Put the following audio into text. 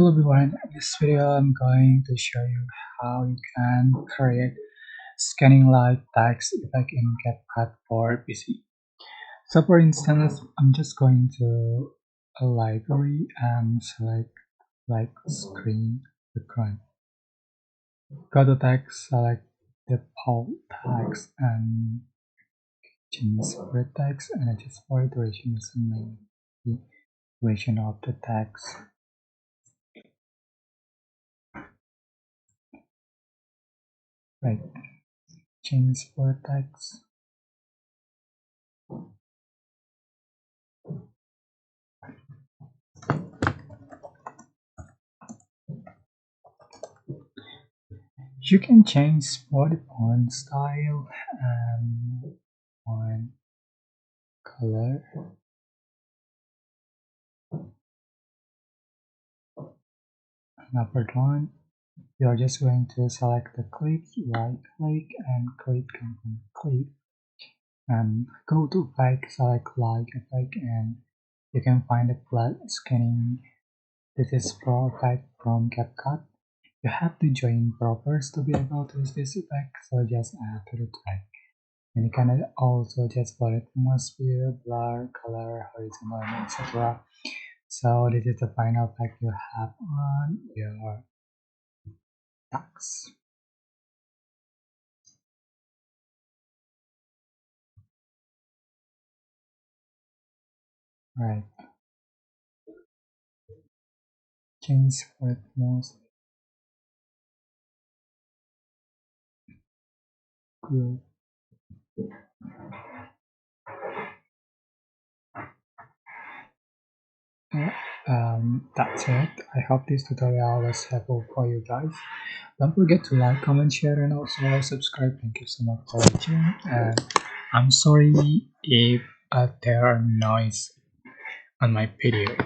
Hello everyone, in this video I'm going to show you how you can create scanning light text effect in CapCut for PC. So for instance, I'm just going to a library and select like screen background. Go to text, select default text and change separate text and adjust for duration and the duration of the text. Right, change for text. You can change both font style and font color. Another one, you're just going to select the clip, right click and create component clip and go to effect, select light effect and you can find the flat scanning. This is pro effect from CapCut. You have to join properties to be able to use this effect, so just add to the track. And you can also just for atmosphere, blur, color, horizontal, etc. So this is the final effect you have on your text. Right. Change for atmosphere. Good. That's it. I hope this tutorial was helpful for you guys. Don't forget to like, comment, share, and also subscribe. Thank you so much for watching. And I'm sorry if there are noise on my video.